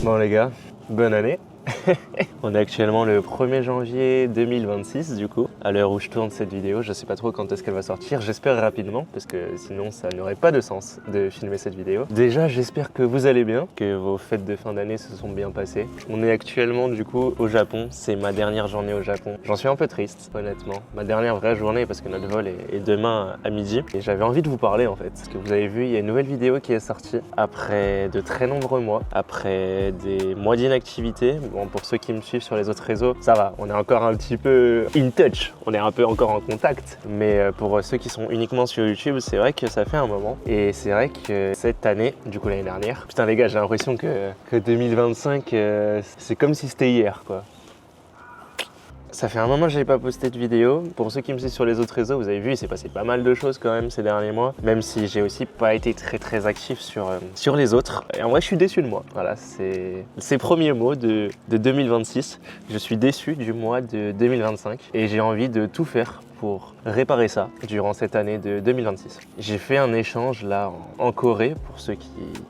Bon les gars, bonne année. On est actuellement le 1er janvier 2026 du coup, à l'heure où je tourne cette vidéo. Je sais pas trop quand est-ce qu'elle va sortir, j'espère rapidement parce que sinon ça n'aurait pas de sens de filmer cette vidéo. Déjà j'espère que vous allez bien, que vos fêtes de fin d'année se sont bien passées. On est actuellement du coup au Japon, c'est ma dernière journée au Japon. J'en suis un peu triste honnêtement, ma dernière vraie journée parce que notre vol est demain à midi. Et j'avais envie de vous parler en fait, parce que vous avez vu il y a une nouvelle vidéo qui est sortie après de très nombreux mois, après des mois d'inactivité. Bon, pour ceux qui me suivent sur les autres réseaux, ça va, on est encore un petit peu in touch, on est un peu encore en contact. Mais pour ceux qui sont uniquement sur YouTube, c'est vrai que ça fait un moment. Et c'est vrai que cette année, du coup l'année dernière, putain les gars, j'ai l'impression que 2025, c'est comme si c'était hier quoi. Ça fait un moment que j'avais pas posté de vidéo. Pour ceux qui me suivent sur les autres réseaux, vous avez vu, il s'est passé pas mal de choses quand même ces derniers mois. Même si j'ai aussi pas été très actif sur les autres. Et en vrai, je suis déçu de moi. Voilà, c'est ces premiers mots de 2026. Je suis déçu du mois de 2025 et j'ai envie de tout faire pour réparer ça durant cette année de 2026. J'ai fait un échange là en Corée, pour ceux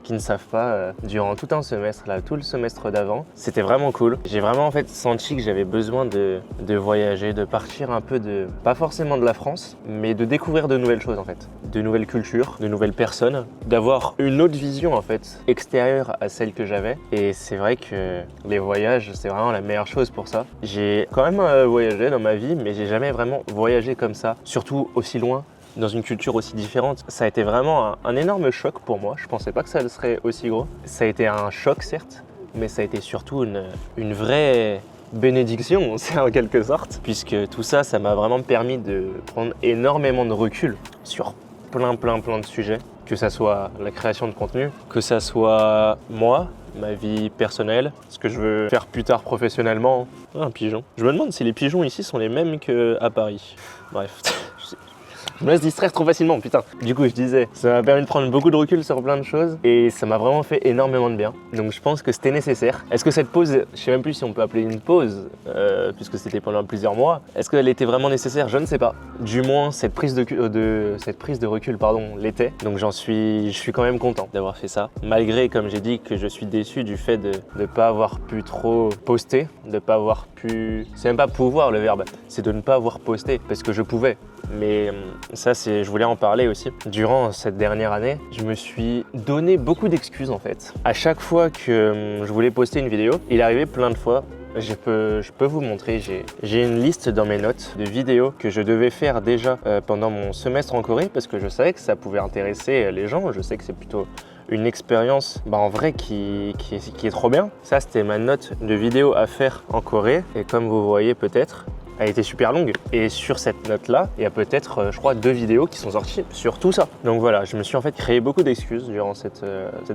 qui ne savent pas, durant tout un semestre, là, tout le semestre d'avant. C'était vraiment cool. J'ai vraiment en fait senti que j'avais besoin de voyager, de partir un peu pas forcément de la France, mais de découvrir de nouvelles choses en fait, de nouvelles cultures, de nouvelles personnes, d'avoir une autre vision en fait, extérieure à celle que j'avais. Et c'est vrai que les voyages, c'est vraiment la meilleure chose pour ça. J'ai quand même voyagé dans ma vie, mais j'ai jamais vraiment voyagé comme ça, surtout aussi loin, dans une culture aussi différente. Ça a été vraiment un énorme choc pour moi. Je pensais pas que ça serait aussi gros. Ça a été un choc certes, mais ça a été surtout une vraie bénédiction, c'est en quelque sorte, puisque tout ça, ça m'a vraiment permis de prendre énormément de recul sur plein de sujets, que ça soit la création de contenu, que ça soit moi, ma vie personnelle, ce que je veux faire plus tard professionnellement. Ah, un pigeon. Je me demande si les pigeons ici sont les mêmes qu'à Paris. Bref. Je me laisse distraire trop facilement, putain. Du coup, je disais, ça m'a permis de prendre beaucoup de recul sur plein de choses et ça m'a vraiment fait énormément de bien. Donc je pense que c'était nécessaire. Est-ce que cette pause, je sais même plus si on peut appeler une pause, puisque c'était pendant plusieurs mois, est-ce qu'elle était vraiment nécessaire? Je ne sais pas. Du moins, cette prise de recul, pardon, l'était. Donc je suis quand même content d'avoir fait ça. Malgré, comme j'ai dit, que je suis déçu du fait de ne pas avoir pu trop poster, de ne pas avoir pu... C'est même pas pouvoir le verbe, c'est de ne pas avoir posté, parce que je pouvais. Mais ça, je voulais en parler aussi. Durant cette dernière année, je me suis donné beaucoup d'excuses en fait. À chaque fois que je voulais poster une vidéo, il arrivait plein de fois. Je peux vous montrer, j'ai une liste dans mes notes de vidéos que je devais faire déjà pendant mon semestre en Corée parce que je savais que ça pouvait intéresser les gens. Je sais que c'est plutôt une expérience en vrai qui est trop bien. Ça, c'était ma note de vidéo à faire en Corée et comme vous voyez peut-être, elle était super longue et sur cette note-là, il y a peut-être, je crois, 2 vidéos qui sont sorties sur tout ça. Donc voilà, je me suis en fait créé beaucoup d'excuses durant cette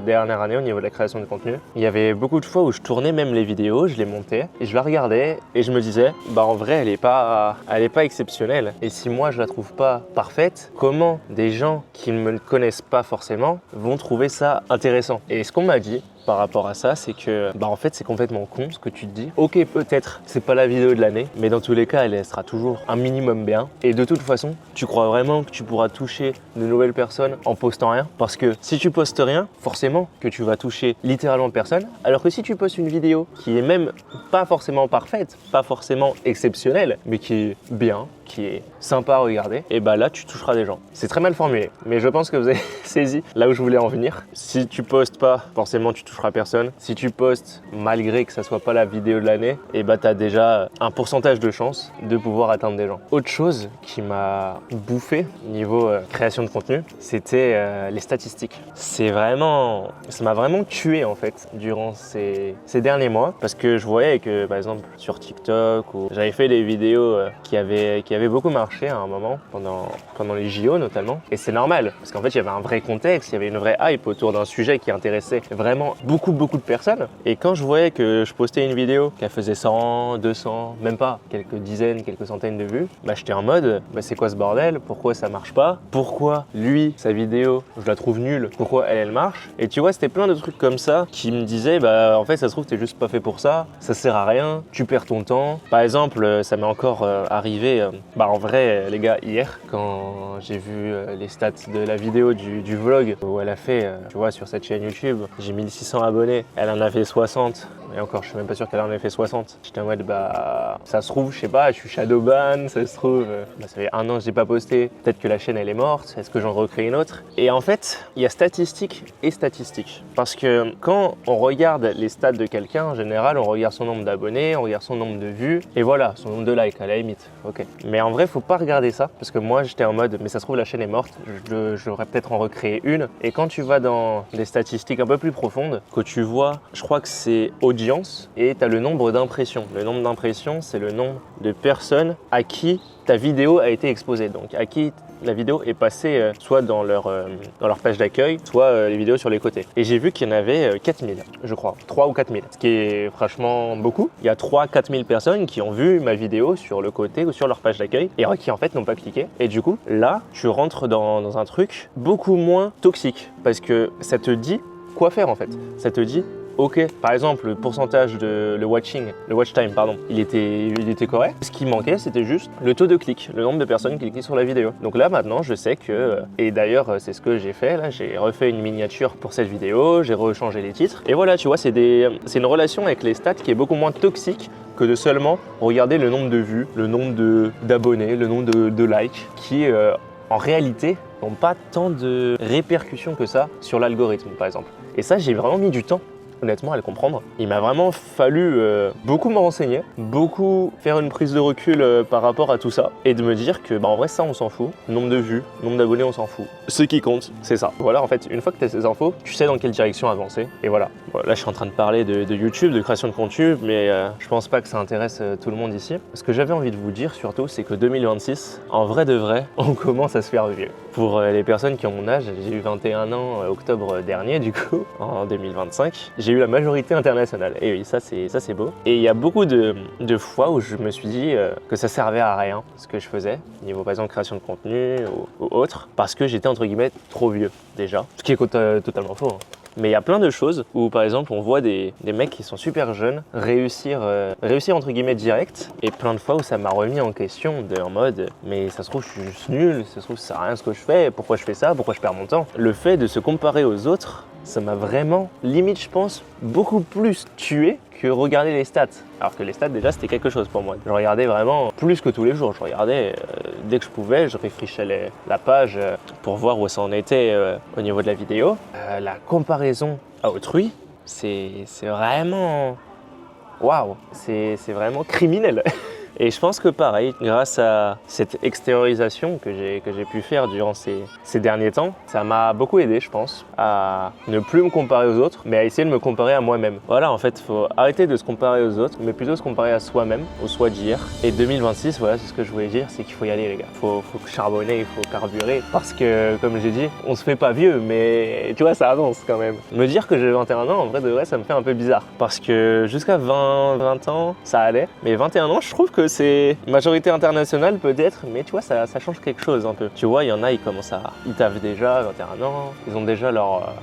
dernière année au niveau de la création de contenu. Il y avait beaucoup de fois où je tournais même les vidéos, je les montais et je la regardais et je me disais, en vrai, elle est pas exceptionnelle. Et si moi je la trouve pas parfaite, comment des gens qui ne me connaissent pas forcément vont trouver ça intéressant? Et ce qu'on m'a dit par rapport à ça, c'est que en fait c'est complètement con ce que tu te dis. Ok, peut-être c'est pas la vidéo de l'année, mais dans tous les cas elle sera toujours un minimum bien. Et de toute façon, tu crois vraiment que tu pourras toucher de nouvelles personnes en postant rien? Parce que si tu postes rien, forcément que tu vas toucher littéralement personne. Alors que si tu postes une vidéo qui est même pas forcément parfaite, pas forcément exceptionnelle, mais qui est bien, qui est sympa à regarder, et là tu toucheras des gens. C'est très mal formulé, mais je pense que vous avez saisi là où je voulais en venir. Si tu postes pas, forcément tu toucheras personne. Si tu postes malgré que ça soit pas la vidéo de l'année, tu as déjà un pourcentage de chance de pouvoir atteindre des gens. Autre chose qui m'a bouffé niveau création de contenu, c'était les statistiques. Ça m'a vraiment tué en fait durant ces derniers mois parce que je voyais que par exemple sur TikTok ou j'avais fait des vidéos qui avaient beaucoup marché à un moment pendant les JO notamment, et c'est normal parce qu'en fait il y avait un vrai contexte, il y avait une vraie hype autour d'un sujet qui intéressait vraiment beaucoup de personnes. Et quand je voyais que je postais une vidéo qu'elle faisait 100, 200, même pas, quelques dizaines, quelques centaines de vues, j'étais en mode c'est quoi ce bordel? Pourquoi ça marche pas? Pourquoi lui, sa vidéo, je la trouve nulle? Pourquoi elle marche? Et tu vois, c'était plein de trucs comme ça qui me disaient en fait ça se trouve t'es juste pas fait pour ça sert à rien, tu perds ton temps. Par exemple, ça m'est encore arrivé en vrai, les gars, hier, quand j'ai vu les stats de la vidéo du vlog où elle a fait, tu vois, sur cette chaîne YouTube, j'ai 1600 abonnés, elle en avait 60. Et encore, je suis même pas sûr qu'elle en ait fait 60. J'étais en mode, ça se trouve, je sais pas, je suis shadowban, ça se trouve, ça fait 1 an que j'ai pas posté. Peut-être que la chaîne, elle est morte. Est-ce que j'en recrée une autre? Et en fait, il y a statistiques et statistiques. Parce que quand on regarde les stats de quelqu'un, en général, on regarde son nombre d'abonnés, on regarde son nombre de vues, et voilà, son nombre de likes, à la limite. Ok. Mais en vrai, faut pas regarder ça, parce que moi, j'étais en mode, mais ça se trouve, la chaîne est morte, je devrais peut-être en recréer une. Et quand tu vas dans des statistiques un peu plus profondes, que tu vois, je crois que c'est audience, et tu as le nombre d'impressions. Le nombre d'impressions, c'est le nombre de personnes à qui ta vidéo a été exposée, donc à qui la vidéo est passée soit dans leur page d'accueil, soit les vidéos sur les côtés. Et j'ai vu qu'il y en avait 4000, je crois, 3 ou 4000, ce qui est franchement beaucoup. Il y a 3-4 000 personnes qui ont vu ma vidéo sur le côté ou sur leur page d'accueil et qui en fait n'ont pas cliqué. Et du coup, là, tu rentres dans un truc beaucoup moins toxique parce que ça te dit quoi faire en fait. Ça te dit ok, par exemple, le pourcentage de le watch time, pardon, il était correct. Ce qui manquait, c'était juste le taux de clic, le nombre de personnes qui cliquaient sur la vidéo. Donc là, maintenant, je sais que, et d'ailleurs, c'est ce que j'ai fait, là, j'ai refait une miniature pour cette vidéo, j'ai rechangé les titres. Et voilà, tu vois, c'est une relation avec les stats qui est beaucoup moins toxique que de seulement regarder le nombre de vues, le nombre d'abonnés, le nombre de likes, qui, en réalité, n'ont pas tant de répercussions que ça sur l'algorithme, par exemple. Et ça, j'ai vraiment mis du temps, honnêtement, à le comprendre. Il m'a vraiment fallu beaucoup me renseigner, beaucoup faire une prise de recul par rapport à tout ça et de me dire que en vrai ça on s'en fout, nombre de vues, nombre d'abonnés on s'en fout. Ce qui compte, c'est ça. Voilà, en fait, une fois que tu as ces infos, tu sais dans quelle direction avancer et voilà. Bon, là je suis en train de parler de YouTube, de création de contenu, mais je pense pas que ça intéresse tout le monde ici. Ce que j'avais envie de vous dire surtout, c'est que 2026, en vrai de vrai, on commence à se faire vieux. Pour les personnes qui ont mon âge, j'ai eu 21 ans octobre dernier du coup, en 2025. J'ai eu la majorité internationale. Et oui, ça c'est beau. Et il y a beaucoup de fois où je me suis dit que ça servait à rien ce que je faisais, niveau par exemple création de contenu ou autre, parce que j'étais entre guillemets trop vieux déjà. Ce qui est totalement faux. Hein. Mais il y a plein de choses où par exemple on voit des mecs qui sont super jeunes réussir entre guillemets direct, et plein de fois où ça m'a remis en question en mode mais ça se trouve je suis juste nul, ça se trouve ça sert à rien ce que je fais, pourquoi je fais ça, pourquoi je perds mon temps. Le fait de se comparer aux autres, ça m'a vraiment, limite je pense, beaucoup plus tué que regarder les stats. Alors que les stats déjà c'était quelque chose pour moi. Je regardais vraiment plus que tous les jours. Je regardais dès que je pouvais, je réfléchissais la page pour voir où ça en était au niveau de la vidéo. La comparaison à autrui, c'est vraiment... Waouh, c'est vraiment criminel. Et je pense que pareil, grâce à cette extériorisation que j'ai pu faire durant ces derniers temps, ça m'a beaucoup aidé, je pense, à ne plus me comparer aux autres, mais à essayer de me comparer à moi-même. Voilà, en fait, il faut arrêter de se comparer aux autres, mais plutôt se comparer à soi-même, au soi d'hier. Et 2026, voilà, c'est ce que je voulais dire, c'est qu'il faut y aller, les gars. Faut charbonner, il faut carburer, parce que, comme j'ai dit, on se fait pas vieux, mais tu vois, ça avance quand même. Me dire que j'ai 21 ans, en vrai de vrai, ça me fait un peu bizarre, parce que jusqu'à 20 ans, ça allait, mais 21 ans, je trouve que c'est majorité internationale peut-être, mais tu vois, ça change quelque chose un peu. Tu vois, il y en a, ils taffent déjà 21 ans, ils ont déjà leur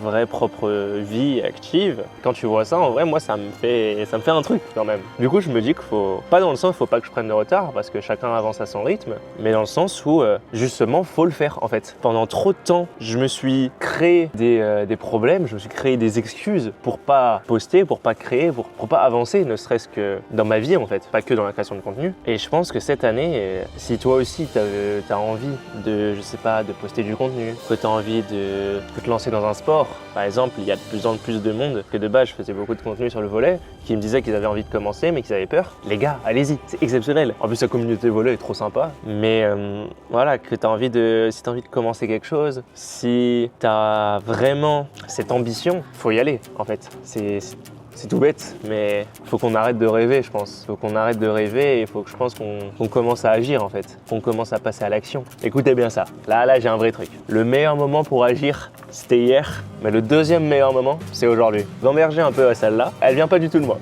vraie propre vie active. Quand tu vois ça, en vrai, moi, ça me fait un truc quand même. Du coup, je me dis qu'il faut, pas dans le sens, faut pas que je prenne de retard, parce que chacun avance à son rythme, mais dans le sens où, justement, faut le faire, en fait. Pendant trop de temps, je me suis créé des problèmes, je me suis créé des excuses pour pas poster, pour pas créer, pour pas avancer, ne serait-ce que dans ma vie, en fait, pas que dans la création de contenu. Et je pense que cette année, si toi aussi t'as envie de, je sais pas, de poster du contenu, que t'as envie de te lancer dans un sport, par exemple, il y a de plus en plus de monde, que de base je faisais beaucoup de contenu sur le volley, qui me disaient qu'ils avaient envie de commencer mais qu'ils avaient peur. Les gars, allez-y, c'est exceptionnel. En plus la communauté volley est trop sympa. Mais voilà, que si t'as envie de commencer quelque chose, si t'as vraiment cette ambition, faut y aller en fait. C'est tout bête, mais faut qu'on arrête de rêver, je pense. Faut qu'on arrête de rêver et faut que je pense qu'on commence à agir en fait. Qu'on commence à passer à l'action. Écoutez bien ça. Là, j'ai un vrai truc. Le meilleur moment pour agir, c'était hier. Mais le deuxième meilleur moment, c'est aujourd'hui. Gamberger un peu à celle-là. Elle vient pas du tout de moi.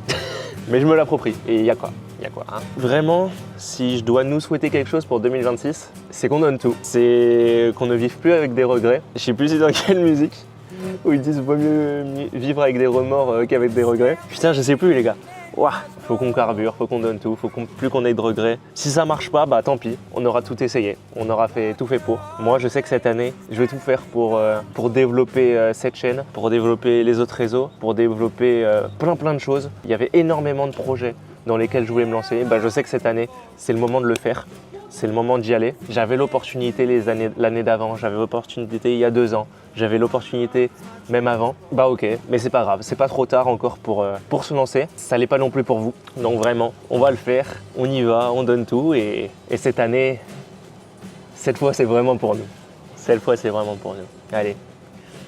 Mais je me l'approprie. Et il y a quoi hein. Vraiment, si je dois nous souhaiter quelque chose pour 2026, c'est qu'on donne tout. C'est qu'on ne vive plus avec des regrets. Je sais plus c'est dans quelle musique. où ils disent vaut mieux vivre avec des remords qu'avec des regrets. Putain, je sais plus les gars. Ouah, faut qu'on carbure, faut qu'on donne tout, plus qu'on ait de regrets. Si ça marche pas, bah tant pis, on aura tout essayé, on aura tout fait pour. Moi, je sais que cette année, je vais tout faire pour développer cette chaîne, pour développer les autres réseaux, pour développer plein de choses. Il y avait énormément de projets dans lesquels je voulais me lancer. Bah, je sais que cette année, c'est le moment de le faire. C'est le moment d'y aller. J'avais l'opportunité l'année d'avant, j'avais l'opportunité il y a 2 ans, j'avais l'opportunité même avant. Bah ok, mais c'est pas grave, c'est pas trop tard encore pour se lancer. Ça l'est pas non plus pour vous. Donc vraiment, on va le faire, on y va, on donne tout et cette année, cette fois c'est vraiment pour nous. Cette fois c'est vraiment pour nous. Allez,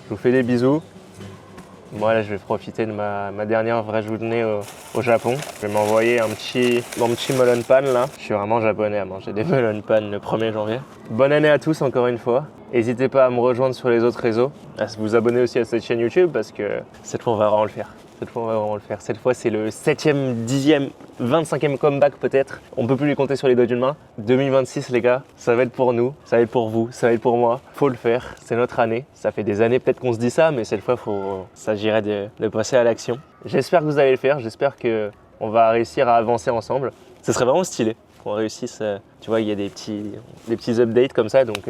je vous fais des bisous. Moi là je vais profiter de ma dernière vraie journée au Japon. Je vais m'envoyer mon petit melon pan là. Je suis vraiment japonais à manger des melon pan le 1er janvier. Bonne année à tous encore une fois. N'hésitez pas à me rejoindre sur les autres réseaux, à vous abonner aussi à cette chaîne YouTube parce que cette fois on va vraiment le faire. Cette fois c'est le 7e, 10e, 25e comeback peut-être. On peut plus les compter sur les doigts d'une main. 2026 les gars, ça va être pour nous, ça va être pour vous, ça va être pour moi. Faut le faire, c'est notre année. Ça fait des années peut-être qu'on se dit ça, mais cette fois il s'agirait de passer à l'action. J'espère que vous allez le faire, j'espère qu'on va réussir à avancer ensemble. Ce serait vraiment stylé qu'on réussisse, tu vois, il y a des petits updates comme ça, donc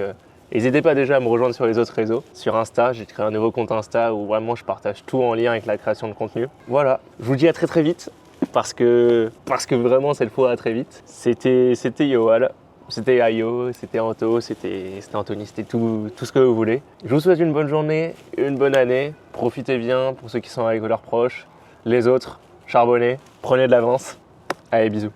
n'hésitez pas déjà à me rejoindre sur les autres réseaux. Sur Insta, j'ai créé un nouveau compte Insta où vraiment je partage tout en lien avec la création de contenu. Voilà, je vous dis à très vite parce que vraiment cette fois à très vite. C'était Yoal, c'était Ayo, c'était Anto, c'était Anthony, c'était tout ce que vous voulez. Je vous souhaite une bonne journée, une bonne année. Profitez bien pour ceux qui sont avec leurs proches. Les autres, charbonnez, prenez de l'avance. Allez, bisous.